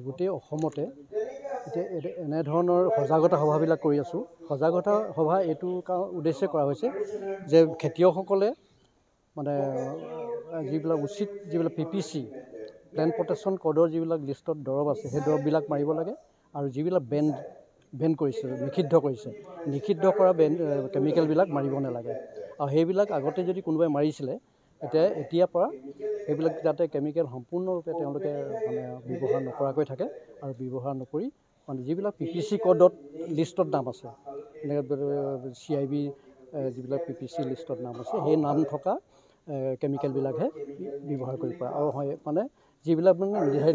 গোটেই অসমতে এতিয়া এনেধৰণৰ সজাগতা সভাবিলাক কৰি আছোঁ। সজাগতা সভা এইটো উদ্দেশ্যে কৰা হৈছে যে খেতিয়কসকলে মানে যিবিলাক উচিত যিবিলাক PPC প্লেণ্ট প্ৰটেকশ্যন কডৰ যিবিলাক লিষ্টত দৰৱ আছে সেই দৰৱবিলাক মাৰিব লাগে আৰু যিবিলাক বেন কৰিছে নিষিদ্ধ কৰা কেমিকেলবিলাক মাৰিব নালাগে। আৰু সেইবিলাক আগতে যদি কোনোবাই মাৰিছিলে এতিয়াৰ পৰা সেইবিলাক যাতে কেমিকেল সম্পূৰ্ণৰূপে তেওঁলোকে মানে ব্যৱহাৰ নকৰাকৈ থাকে আৰু ব্যৱহাৰ নকৰি মানে যিবিলাক PPC কডত লিষ্টত নাম আছে CIB যিবিলাক PPC লিষ্টত নাম আছে সেই নাম থকা কেমিকেলবিলাকহে ব্যৱহাৰ কৰিব পাৰে। আৰু হয় মানে যিবিলাক মানে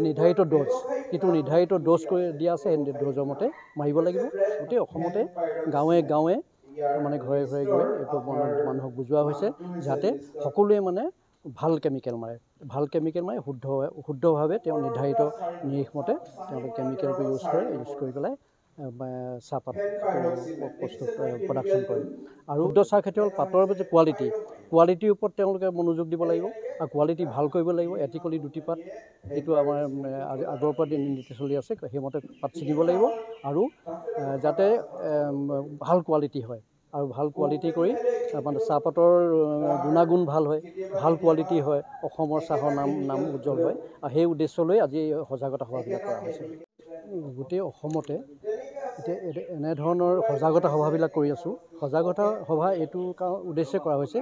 নিৰ্ধাৰিত ড'জ যিটো নিৰ্ধাৰিত ড'জ কৰি দিয়া আছে সেই ড'জৰ মতে মাৰিব লাগিব। গোটেই অসমতে গাঁৱে গাঁৱে মানে ঘৰে ঘৰে গৈ এইটো মানুহক বুজোৱা হৈছে যাতে সকলোৱে মানে ভাল কেমিকেল মাৰে শুদ্ধভাৱে তেওঁ নিৰ্ধাৰিত নিৰীক্ষমতে তেওঁলোকে কেমিকেলটো ইউজ কৰি পেলাই চাহপাত প্ৰডাকশ্যন কৰে। আৰু শুদ্ধ চাহ খেতি হ'ল পাতৰ যে কোৱালিটিৰ ওপৰত তেওঁলোকে মনোযোগ দিব লাগিব আৰু কোৱালিটি ভাল কৰিব লাগিব। এটিকলি দুটি পাত যিটো আমাৰ আগৰ পৰা নীতি চলি আছে সেইমতে পাত ছিঙিব লাগিব আৰু যাতে ভাল কোৱালিটি হয় আৰু ভাল কোৱালিটি কৰি মানে চাহপাতৰ গুণাগুণ ভাল হয়, ভাল কোৱালিটি হয়, অসমৰ চাহৰ নাম উজ্জ্বল হয়। আৰু সেই উদ্দেশ্য লৈ আজি সজাগতা সভাবিলাক কৰা হৈছে। গোটেই অসমতে এতিয়া এনেধৰণৰ সজাগতা সভাবিলাক কৰি আছোঁ। সজাগতা সভা এইটো উদ্দেশ্যে কৰা হৈছে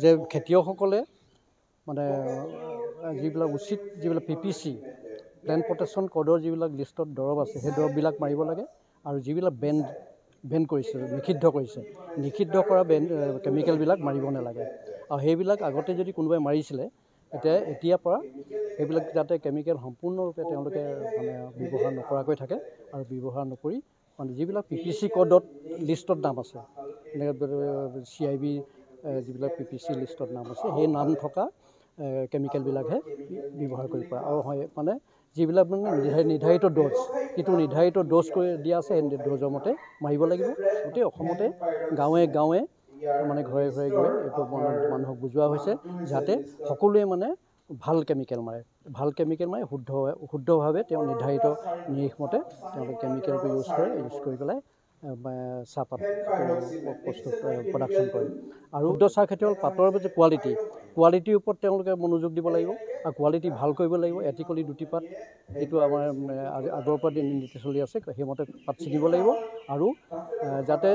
যে খেতিয়কসকলে মানে যিবিলাক উচিত যিবিলাক PPC প্লেণ্ট প্ৰটেকশ্যন কডৰ যিবিলাক লিষ্টত দৰৱ আছে সেই দৰৱবিলাক মাৰিব লাগে আৰু যিবিলাক নিষিদ্ধ কৰা কেমিকেলবিলাক মাৰিব নালাগে। আৰু সেইবিলাক আগতে যদি কোনোবাই মাৰিছিলে এতিয়াৰ পৰা সেইবিলাক যাতে কেমিকেল সম্পূৰ্ণৰূপে তেওঁলোকে মানে ব্যৱহাৰ নকৰাকৈ থাকে আৰু ব্যৱহাৰ নকৰি মানে যিবিলাক PPC কডত লিষ্টত নাম আছে CIB যিবিলাক PPC লিষ্টত নাম আছে সেই নাম থকা কেমিকেলবিলাকহে ব্যৱহাৰ কৰিব পাৰে। আৰু হয় মানে যিবিলাক মানে নিৰ্ধাৰিত ড'জ যিটো নিৰ্ধাৰিত ড'জ কৰি দিয়া আছে সেই ড'জৰ মতে মাৰিব লাগিব। গোটেই অসমতে গাঁৱে গাঁৱে মানে ঘৰে ঘৰে গৈ এইটো মানুহক বুজোৱা হৈছে যাতে সকলোৱে মানে ভাল কেমিকেল মাৰে শুদ্ধভাৱে তেওঁ নিৰ্ধাৰিত নিৰীক্ষমতে তেওঁলোকে কেমিকেলটো ইউজ কৰি পেলাই চাহপাত প্ৰডাকশ্যন কৰে। আৰু শুদ্ধ চাহ খেতি হ'ল পাতৰ যে কোৱালিটিৰ ওপৰত তেওঁলোকে মনোযোগ দিব লাগিব আৰু কোৱালিটি ভাল কৰিব লাগিব। এটিকলি দুটি পাত যিটো আমাৰ আগৰ পৰা নীতি চলি আছে সেইমতে পাত ছিঙিব লাগিব আৰু যাতে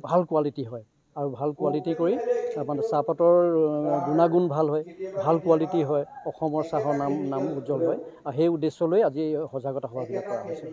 ভাল কোৱালিটি হয় আৰু ভাল কোৱালিটি কৰি মানে চাহপাতৰ গুণাগুণ ভাল হয়, ভাল কোৱালিটি হয়, অসমৰ চাহৰ নাম উজ্জ্বল হয়। আৰু সেই উদ্দেশ্য লৈ আজি সজাগতা সভাবিলাক কৰা হৈছে।